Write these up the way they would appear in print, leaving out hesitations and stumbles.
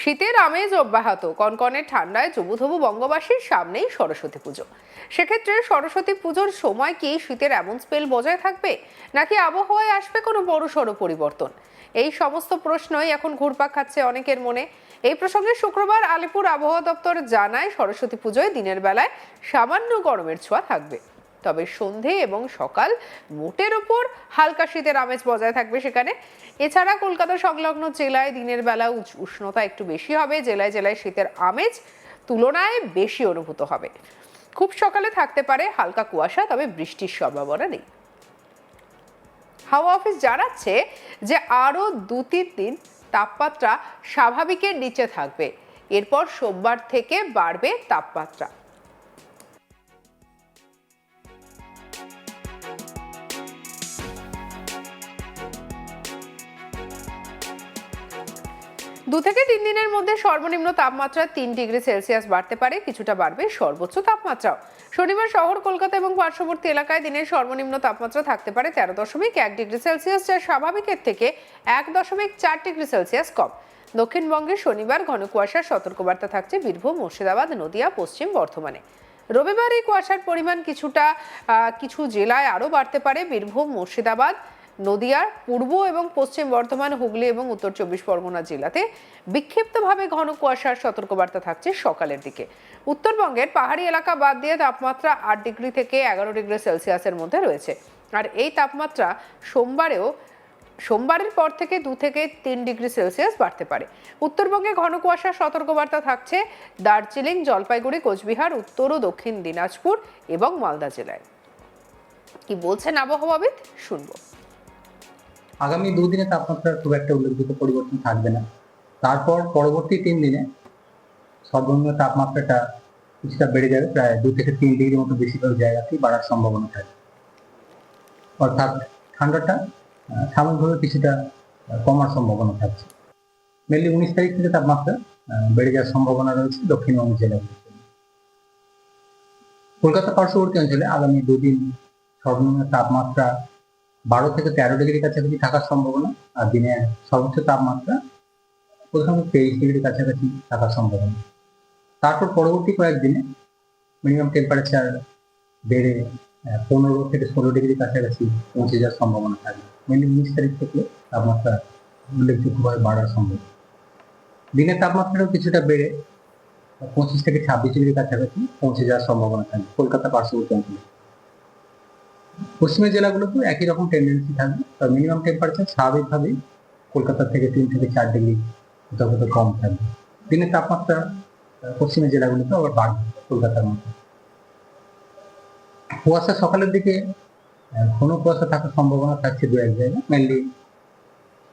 শীতের আমেজ অব্যাহত, কনকনে ঠান্ডায় জবুথবু বঙ্গবাসীর সামনেই সরস্বতী পুজো। সেক্ষেত্রে সরস্বতী পুজোর সময় কি শীতের এমন স্পেল বজায় থাকবে, নাকি আবহাওয়ায় আসবে কোনো বড়সড় পরিবর্তন? এই সমস্ত প্রশ্নই এখন ঘুরপাক খাচ্ছে অনেকের মনে। এই প্রসঙ্গে শুক্রবার আলিপুর আবহাওয়া দপ্তর জানায়, সরস্বতী পুজোয় দিনের বেলায় সামান্য গরমের ছোঁয়া থাকবে, তবে সন্ধে এবং সকাল মোটের উপর হালকা শীতের আমেজ বজায় থাকবে সেখানে। এছাড়া কলকাতা সংলগ্ন জেলায় দিনের বেলা উষ্ণতা একটু বেশি হবে, জেলায় জেলায় শীতের আমেজ তুলনায় বেশি অনুভূত হবে। খুব সকালে থাকতে পারে হালকা কুয়াশা, তবে বৃষ্টির সম্ভাবনা নেই। হাওয়া অফিস জানাচ্ছে যে আরও 2-3 দিন তাপমাত্রা স্বাভাবিকের নিচে থাকবে, এরপর সোমবার থেকে বাড়বে তাপমাত্রা। দু থেকে 3 দিনের মধ্যে সর্বনিম্ন তাপমাত্রা 3 ডিগ্রি সেলসিয়াস বাড়তে পারে, কিছুটা বাড়বে সর্বোচ্চ তাপমাত্রাও। শনিবার শহর কলকাতা এবং পার্শ্ববর্তী এলাকায় দিনের সর্বনিম্ন তাপমাত্রা থাকতে পারে 13.1 ডিগ্রি সেলসিয়াস, যা স্বাভাবিকের থেকে 1.4 ডিগ্রি সেলসিয়াস কম। দক্ষিণবঙ্গে শনিবার ঘন কুয়াশার সতর্কবার্তা থাকছে বীরভূম, মুর্শিদাবাদ, নদিয়া, পশ্চিম বর্ধমানে। রবিবার এই কুয়াশার পরিমাণ কিছু জেলায় আরও বাড়তে পারে। বীরভূম, মুর্শিদাবাদ, নদিয়ার পূর্ব এবং পশ্চিম বর্ধমান, হুগলি এবং উত্তর 24 পরগনা জেলাতে বিক্ষিপ্তভাবে ঘন কুয়াশার সতর্কবার্তা থাকছে সকালের দিকে। উত্তরবঙ্গের পাহাড়ি এলাকা বাদ দিয়ে তাপমাত্রা 8 ডিগ্রি থেকে 11 ডিগ্রি সেলসিয়াসের মধ্যে রয়েছে। আর এই তাপমাত্রা সোমবারের পর থেকে 2 থেকে 3 ডিগ্রি সেলসিয়াস বাড়তে পারে। উত্তরবঙ্গে ঘন কুয়াশার সতর্কবার্তা থাকছে দার্জিলিং, জলপাইগুড়ি, কোচবিহার, উত্তর ও দক্ষিণ দিনাজপুর এবং মালদা জেলায়। কি বলছেন আবহাওয়াবিদ, শুনবো। আগামী 2 দিনে তাপমাত্রার খুব একটা উল্লেখযোগ্য পরিবর্তন থাকবে না। তারপর পরবর্তী 3 দিনে সর্বনিম্ন তাপমাত্রাটা কিছুটা বেড়ে যাবে, প্রায় 2 থেকে 3 ডিগ্রি মতো বেশিরভাগ জায়গাতেই বাড়ার সম্ভাবনা থাকে। অর্থাৎ ঠান্ডাটা সাময়িকভাবে কিছুটা কমার সম্ভাবনা থাকছে। মেনলি 19 তারিখ থেকে তাপমাত্রা বেড়ে যাওয়ার সম্ভাবনা রয়েছে দক্ষিণবঙ্গ জেলাগুলিতে। কলকাতা পার্শ্ববর্তী অঞ্চলে আগামী 2 দিন সর্বনিম্ন তাপমাত্রা 12 থেকে 13 ডিগ্রি কাছাকাছি থাকার সম্ভাবনা, আর দিনে সর্বোচ্চ তাপমাত্রা প্রথমে 23 ডিগ্রি কাছাকাছি থাকার সম্ভাবনা। তারপর পরবর্তী কয়েকদিনে মিনিমাম টেম্পারেচার বেড়ে 15 থেকে 16 ডিগ্রি কাছাকাছি পৌঁছে যাওয়ার সম্ভাবনা থাকবে। মেনলি 19 তারিখ থেকে তাপমাত্রা উল্লেখযোগ্যভাবে বাড়ার সম্ভাবনা। দিনের তাপমাত্রাও কিছুটা বেড়ে 25 থেকে 26 ডিগ্রি কাছাকাছি পৌঁছে যাওয়ার সম্ভাবনা থাকবে কলকাতা পার্শ্ববর্তী অঞ্চলে। পশ্চিমের জেলাগুলোতেও একই রকম টেন্ডেন্সি থাকবে, তবে মিনিমাম টেম্পারেচার স্বাভাবিকভাবেই কলকাতা থেকে 3 থেকে 4 ডিগ্রি কোথাও কম থাকবে। দিনের তাপমাত্রা পশ্চিমের জেলাগুলোতে আবার বাড়বে কলকাতার মতো। কুয়াশা সকালের দিকে ঘন কুয়াশা থাকার সম্ভাবনা থাকছে 2-1 জায়গায়, মেনলি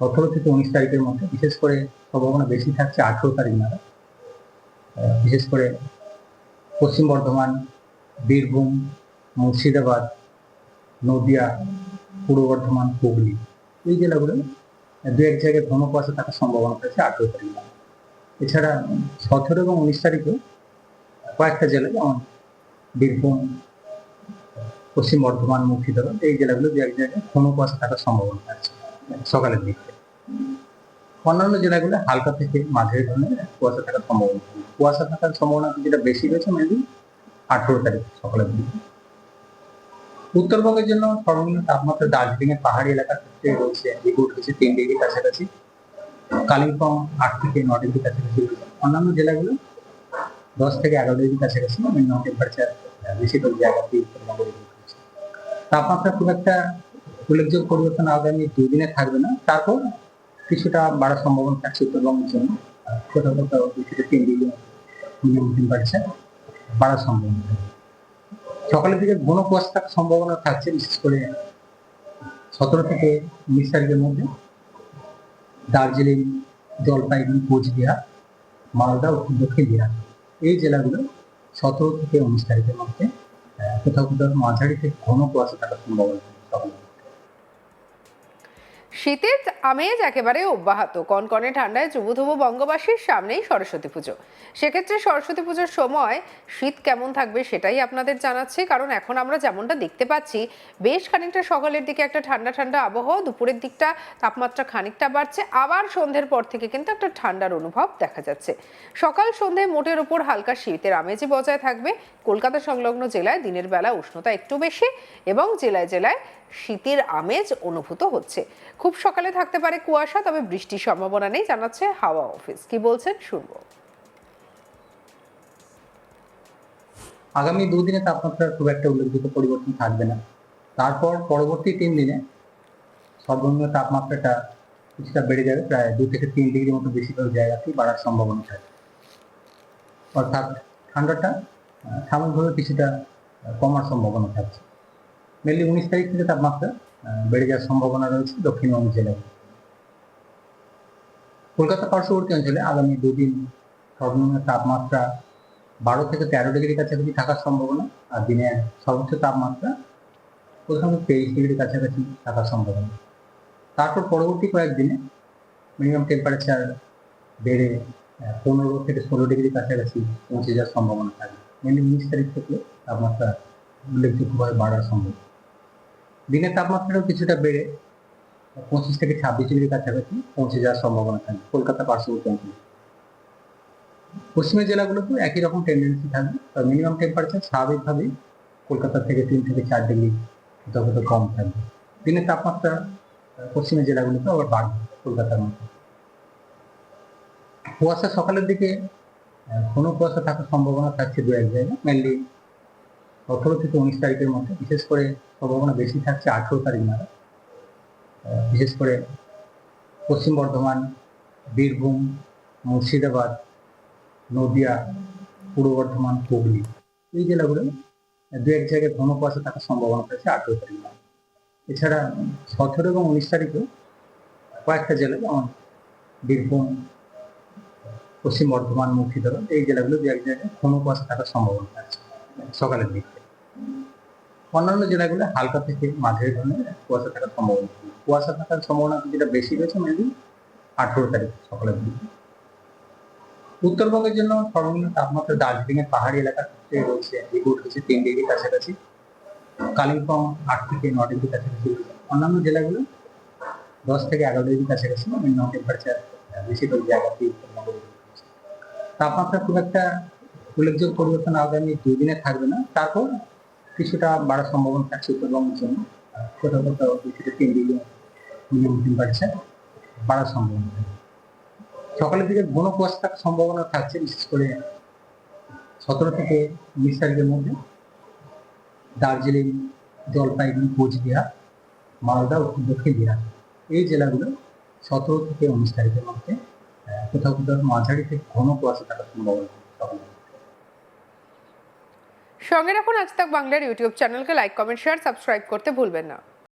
18 থেকে 19 তারিখের মধ্যে। বিশেষ করে সম্ভাবনা বেশি থাকছে 18 তারিখ নাগাদ। বিশেষ করে পশ্চিম বর্ধমান, বীরভূম, মুর্শিদাবাদ, নদিয়া, পূর্ব বর্ধমান, হুগলি, এই জেলাগুলো 2-1 জায়গায় ঘন কুয়াশা থাকার সম্ভাবনা থাকছে 18 তারিখ। এছাড়া 17 এবং 19 তারিখে কয়েকটা জেলা, যেমন বীরভূম, পশ্চিম বর্ধমান, মুর্শিদাবাদ, এই জেলাগুলো 2-1 জায়গায় ঘন কুয়াশা থাকার সম্ভাবনা থাকছে সকালের দিকে। অন্যান্য জেলাগুলো হালকা থেকে মাঝারি ধরনের কুয়াশা থাকার সম্ভাবনা। কুয়াশা থাকার সম্ভাবনা যেটা বেশি রয়েছে মেনলি 18 তারিখ সকালের দিকে। উত্তরবঙ্গের জন্য সর্বনিম্ন তাপমাত্রা দার্জিলিং এর পাহাড়ি এলাকার ক্ষেত্রে রয়েছে রিপোর্ট হয়েছে 3 ডিগ্রি কাছাকাছি, কালিম্পং 8 থেকে 9 ডিগ্রি কাছাকাছি রয়েছে। অন্যান্য জেলাগুলো 10 থেকে 11 ডিগ্রি কাছাকাছি মিনিমাম টেম্পারেচার বেশিরভাগ জায়গাতেই উত্তরবঙ্গে রিপোর্ট হয়েছে। তাপমাত্রা খুব একটা উল্লেখযোগ্য পরিবর্তন আগামী 2 দিনে থাকবে না, তারপর কিছুটা বাড়ার সম্ভাবনা থাকছে উত্তরবঙ্গের জন্য। কোথাও কোথাও 2 থেকে 3 ডিগ্রি মিনিমাম টেম্পারেচার বাড়ার সম্ভাবনা থাকবে। সকালের দিকে ঘন কুয়াশা থাকার সম্ভাবনা থাকছে, বিশেষ করে 17 থেকে 19 তারিখের মধ্যে দার্জিলিং, জলপাইগুড়ি, কোচবিহার, মালদা ও দক্ষিণ দিনাজপুর, এই জেলাগুলো 17 থেকে 19 তারিখের মধ্যে কোথাও কোথাও মাঝারি থেকে ঘন কুয়াশা থাকার সম্ভাবনা। শীতের আমেজ একেবারে অব্যাহত। কনকনে ঠান্ডায় চুবুধুবু বঙ্গবাসীর সামনেই সরস্বতী পুজো। সেক্ষেত্রে সরস্বতী পুজোর সময় শীত কেমন থাকবে সেটাই আপনাদের জানাচ্ছি, কারণ এখন আমরা যেমনটা দেখতে পাচ্ছি বেশ খানিকটা সকালের দিকে একটা ঠান্ডা ঠান্ডা আবহাওয়া, দুপুরের দিকটা তাপমাত্রা খানিকটা বাড়ছে, আবার সন্ধ্যের পর থেকে কিন্তু একটা ঠান্ডার অনুভব দেখা যাচ্ছে। সকাল সন্ধ্যায় মোটের উপর হালকা শীতের আমেজই বজায় থাকবে। কলকাতা সংলগ্ন জেলায় দিনের বেলা উষ্ণতা একটু বেশি এবং জেলায় জেলায় শীতের আমেজ অনুভূত হচ্ছে। খুব সকালে থাকতে পারে কুয়াশা, তবে বৃষ্টির সম্ভাবনা নেই জানাচ্ছে হাওয়া অফিস। কি বলছেন শুনবো। আগামী দুদিনে তাপমাত্রার খুব একটা উল্লেখযোগ্য পরিবর্তন থাকবে না। তারপর পরবর্তী 3 দিনে সর্বনিম্ন তাপমাত্রাটা কিছুটা বেড়ে যাবে, প্রায় 2 থেকে 3 ডিগ্রি মতো বেশিরভাগ জায়গাতেই বাড়ার সম্ভাবনা থাকে। অর্থাৎ ঠান্ডাটা সাময়িকভাবে কিছুটা কমার সম্ভাবনা থাকছে। মেনলি 19 তারিখ থেকে তাপমাত্রা বেড়ে যাওয়ার সম্ভাবনা রয়েছে দক্ষিণবঙ্গ জেলায়। কলকাতা পার্শ্ববর্তী অঞ্চলে আগামী 2 দিন সর্বনিম্ন তাপমাত্রা 12 থেকে 13 ডিগ্রি কাছাকাছি থাকার সম্ভাবনা, আর দিনের সর্বোচ্চ তাপমাত্রা প্রথমে 23 ডিগ্রি কাছাকাছি থাকার সম্ভাবনা। তারপর পরবর্তী কয়েকদিনে মিনিমাম টেম্পারেচার বেড়ে 15 থেকে 16 ডিগ্রি কাছাকাছি পৌঁছে যাওয়ার সম্ভাবনা থাকে। মেনলি 19 তারিখ থেকে তাপমাত্রা উল্লেখযোগ্যভাবে বাড়ার সম্ভাবনা। দিনের তাপমাত্রাও কিছুটা বেড়ে 25 থেকে 26 ডিগ্রি কাছাকাছি পৌঁছে যাওয়ার সম্ভাবনা থাকে কলকাতা পার্শ্ববর্তী অঞ্চলে। পশ্চিমের জেলাগুলোতেও একই রকম টেন্ডেন্সি থাকবে। মিনিমাম টেম্পারেচার স্বাভাবিকভাবেই কলকাতা থেকে 3 থেকে 4 ডিগ্রি যতটা কম থাকবে। দিনের তাপমাত্রা পশ্চিমের জেলাগুলোতে আবার বাড়বে কলকাতার মতো। কুয়াশা সকালের দিকে ঘন কুয়াশা থাকার সম্ভাবনা থাকছে 2-1 জায়গায়, মেনলি 18 থেকে 19 তারিখের মধ্যে। বিশেষ করে সম্ভাবনা বেশি থাকছে 18 তারিখ নাগাদ। বিশেষ করে পশ্চিম বর্ধমান, বীরভূম, মুর্শিদাবাদ, নদিয়া, পূর্ব বর্ধমান, হুগলি এই জেলাগুলো 2-1 জায়গায় ঘন কুয়াশা থাকার সম্ভাবনা থাকছে 18 তারিখ নাগাদ। এছাড়া 17 এবং 19 তারিখে কয়েকটা জেলা যেমন বীরভূম, পশ্চিম বর্ধমান, মুর্শিদাবাদ এই জেলাগুলো 2-1 জায়গায় ঘন কুয়াশা থাকার সম্ভাবনা থাকছে সকালের দিকে। অন্যান্য জেলাগুলো হালকা থেকে মাঝারি ধরনের কুয়াশা থাকার সম্ভাবনা। কুয়াশা থাকার সম্ভাবনা যেটা বেশি রয়েছে মেনলি 18 তারিখ সকালের দিকে। উত্তরবঙ্গের জন্য সর্বনিম্ন তাপমাত্রা দার্জিলিং এর পাহাড়ি এলাকাতে রয়েছে, রিপোর্ট হচ্ছে 3 ডিগ্রি কাছাকাছি। কালিম্পং 8 থেকে 9 ডিগ্রি কাছাকাছি রয়েছে। অন্যান্য জেলাগুলো 10 থেকে 11 ডিগ্রি কাছাকাছি মিনিমাম টেম্পারেচার বেশিরভাগ জায়গাতেই উত্তরবঙ্গে। তাপমাত্রা খুব একটা উল্লেখযোগ্য পরিবর্তন আগামী 2 দিনে থাকবে না। তারপর কিছুটা বাড়ার সম্ভাবনা থাকছে উত্তরবঙ্গের জন্য। কোথাও কোথাও 2 থেকে 3 ডিগ্রি মিনিমাম টেম্পারেচার বাড়ার সম্ভাবনা থাকে। সকালের দিকে ঘন কুয়াশা থাকার সম্ভাবনা থাকছে বিশেষ করে 17 থেকে 19 তারিখের মধ্যে দার্জিলিং, জলপাইগুড়ি, কোচবিহার, মালদা ও দক্ষিণ বিহার এই জেলাগুলো 17 থেকে 19 তারিখের মধ্যে কোথাও কোথাও মাঝারি থেকে ঘন কুয়াশা থাকার সম্ভাবনা। সঙ্গে রাখুন আজ তাক বাংলার ইউটিউব চ্যানেলকে, লাইক, কমেন্ট, শেয়ার, সাবস্ক্রাইব করতে ভুলবেন না।